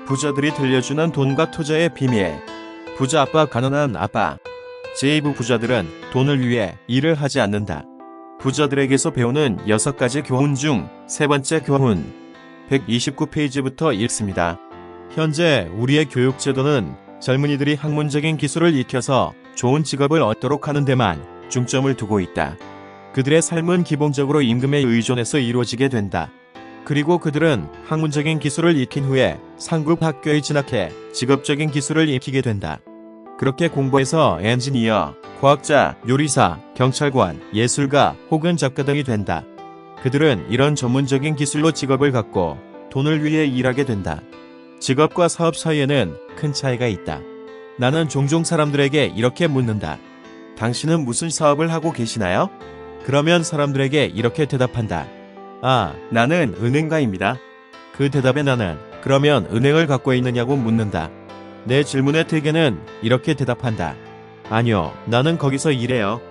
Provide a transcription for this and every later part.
부자들이 들려주는 돈과 투자의 비밀. 부자 아빠, 가난한 아빠. 제2부 부자들은 돈을 위해 일을 하지 않는다. 부자들에게서 배우는 6가지 교훈 중 세 번째 교훈. 129페이지부터 읽습니다. 현재 우리의 교육제도는 젊은이들이 학문적인 기술을 익혀서 좋은 직업을 얻도록 하는 데만 중점을 두고 있다. 그들의 삶은 기본적으로 임금에 의존해서 이루어지게 된다. 그리고 그들은 학문적인 기술을 익힌 후에 상급 학교에 진학해 직업적인 기술을 익히게 된다. 그렇게 공부해서 엔지니어, 과학자, 요리사, 경찰관, 예술가 혹은 작가 등이 된다. 그들은 이런 전문적인 기술로 직업을 갖고 돈을 위해 일하게 된다. 직업과 사업 사이에는 큰 차이가 있다. 나는 종종 사람들에게 이렇게 묻는다. 당신은 무슨 사업을 하고 계시나요? 그러면 사람들에게 이렇게 대답한다. 아, 나는 은행가입니다. 그 대답에 나는 그러면 은행을 갖고 있느냐고 묻는다. 내 질문의 대개는 이렇게 대답한다. 아니요, 나는 거기서 일해요.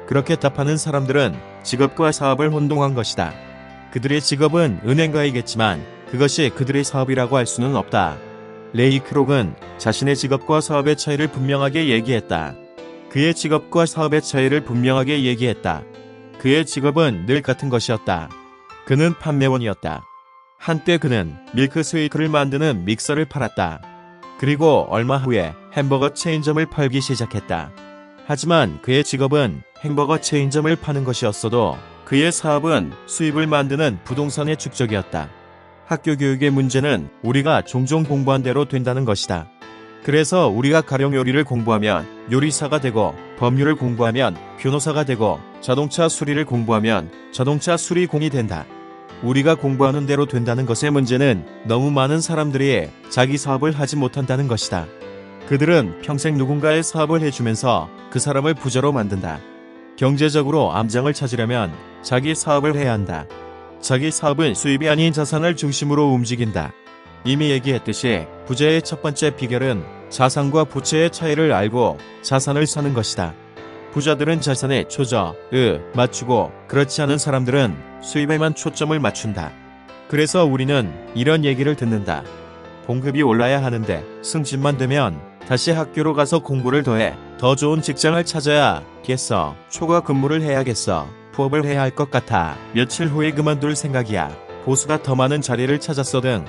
그렇게 답하는 사람들은 직업과 사업을 혼동한 것이다. 그들의 직업은 은행가이겠지만 그것이 그들의 사업이라고 할 수는 없다. 레이 크록은 자신의 직업과 사업의 차이를 분명하게 얘기했다. 그의 직업과 사업의 차이를 분명하게 얘기했다. 그의 직업은 늘 같은 것이었다. 그는 판매원이었다. 한때 그는 밀크쉐이크를 만드는 믹서를 팔았다. 그리고 얼마 후에 햄버거 체인점을 팔기 시작했다. 하지만 그의 직업은 햄버거 체인점을 파는 것이었어도 그의 사업은 수입을 만드는 부동산의 축적이었다. 학교 교육의 문제는 우리가 종종 공부한 대로 된다는 것이다. 그래서 우리가 가령 요리를 공부하면 요리사가 되고, 법률을 공부하면 변호사가 되고, 자동차 수리를 공부하면 자동차 수리공이 된다. 우리가 공부하는 대로 된다는 것의 문제는 너무 많은 사람들이 자기 사업을 하지 못한다는 것이다. 그들은 평생 누군가의 사업을 해주면서 그 사람을 부자로 만든다. 경제적으로 안정을 찾으려면 자기 사업을 해야 한다. 자기 사업은 수입이 아닌 자산을 중심으로 움직인다. 이미 얘기했듯이 부자의 첫 번째 비결은 자산과 부채의 차이를 알고 자산을 사는 것이다. 부자들은 자산에 맞추고, 그렇지 않은 사람들은 수입에만 초점을 맞춘다. 그래서 우리는 이런 얘기를 듣는다. 봉급이 올라야 하는데 승진만 되면 다시 학교로 가서 공부를 더해 더 좋은 직장을 찾아야겠어. 초과 근무를 해야겠어. 부업을 해야 할 것 같아. 며칠 후에 그만둘 생각이야. 보수가 더 많은 자리를 찾았어 등.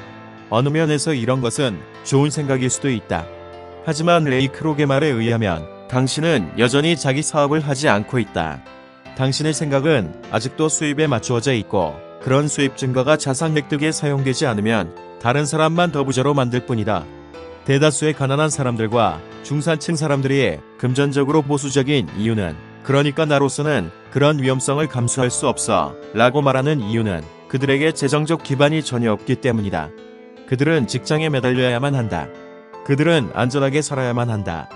어느 면에서 이런 것은 좋은 생각일 수도 있다. 하지만 레이 크록의 말에 의하면 당신은 여전히 자기 사업을 하지 않고 있다. 당신의 생각은 아직도 수입에 맞추어져 있고, 그런 수입 증가가 자산 획득에 사용되지 않으면 다른 사람만 더 부자로 만들 뿐이다. 대다수의 가난한 사람들과 중산층 사람들이 금전적으로 보수적인 이유는, 그러니까 나로서는 그런 위험성을 감수할 수 없어 라고 말하는 이유는 그들에게 재정적 기반이 전혀 없기 때문이다. 그들은 직장에 매달려야만 한다. 그들은 안전하게 살아야만 한다.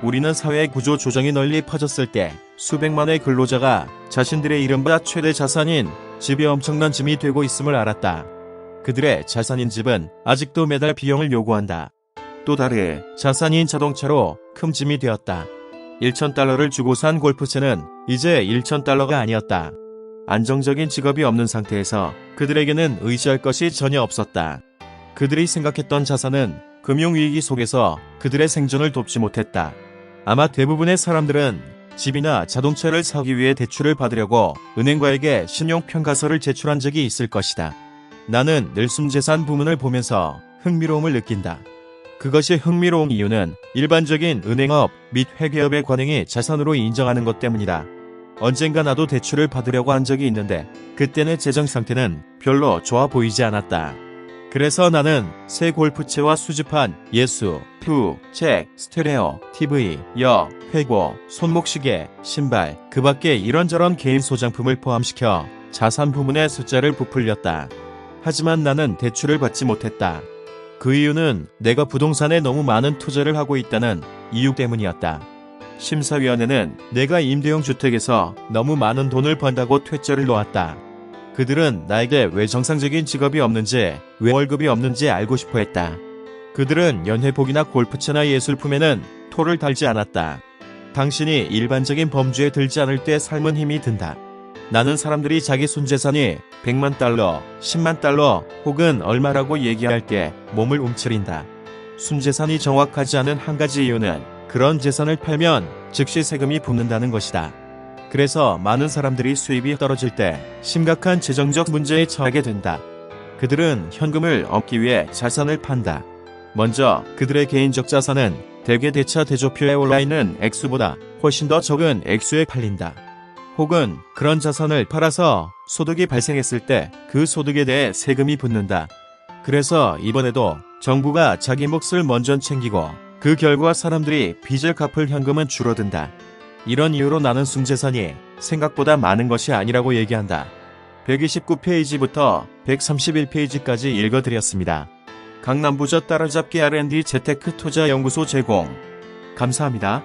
우리는 사회 구조 조정이 널리 퍼졌을 때 수백만의 근로자가 자신들의 이른바 최대 자산인 집이 엄청난 짐이 되고 있음을 알았다. 그들의 자산인 집은 아직도 매달 비용을 요구한다. 또 다른 자산인 자동차로 큰 짐이 되었다. 1,000달러를 주고 산 골프채는 이제 1,000달러가 아니었다. 안정적인 직업이 없는 상태에서 그들에게는 의지할 것이 전혀 없었다. 그들이 생각했던 자산은 금융위기 속에서 그들의 생존을 돕지 못했다. 아마 대부분의 사람들은 집이나 자동차를 사기 위해 대출을 받으려고 은행가에게 신용평가서를 제출한 적이 있을 것이다. 나는 늘 순재산 부문을 보면서 흥미로움을 느낀다. 그것이 흥미로운 이유는 일반적인 은행업 및 회계업의 관행이 자산으로 인정하는 것 때문이다. 언젠가 나도 대출을 받으려고 한 적이 있는데 그때는 재정 상태는 별로 좋아 보이지 않았다. 그래서 나는 새 골프채와 수집한 예수, 푸, 책, 스테레오, TV, 역, 회고, 손목시계, 신발, 그 밖에 이런저런 개인 소장품을 포함시켜 자산 부문의 숫자를 부풀렸다. 하지만 나는 대출을 받지 못했다. 그 이유는 내가 부동산에 너무 많은 투자를 하고 있다는 이유 때문이었다. 심사위원회는 내가 임대형 주택에서 너무 많은 돈을 번다고 퇴짜를 놓았다. 그들은 나에게 왜 정상적인 직업이 없는지, 왜 월급이 없는지 알고 싶어 했다. 그들은 연회복이나 골프채나 예술품에는 토를 달지 않았다. 당신이 일반적인 범주에 들지 않을 때 삶은 힘이 든다. 나는 사람들이 자기 순재산이 100만 달러, 10만 달러 혹은 얼마라고 얘기할 때 몸을 움츠린다. 순재산이 정확하지 않은 한 가지 이유는 그런 재산을 팔면 즉시 세금이 붙는다는 것이다. 그래서 많은 사람들이 수입이 떨어질 때 심각한 재정적 문제에 처하게 된다. 그들은 현금을 얻기 위해 자산을 판다. 먼저 그들의 개인적 자산은 대개 대차 대조표에 올라있는 액수보다 훨씬 더 적은 액수에 팔린다. 혹은 그런 자산을 팔아서 소득이 발생했을 때 그 소득에 대해 세금이 붙는다. 그래서 이번에도 정부가 자기 몫을 먼저 챙기고 그 결과 사람들이 빚을 갚을 현금은 줄어든다. 이런 이유로 나는 순재산이 생각보다 많은 것이 아니라고 얘기한다. 129페이지부터 131페이지까지 읽어드렸습니다. 강남부자 따라잡기 R&D 재테크 투자연구소 제공. 감사합니다.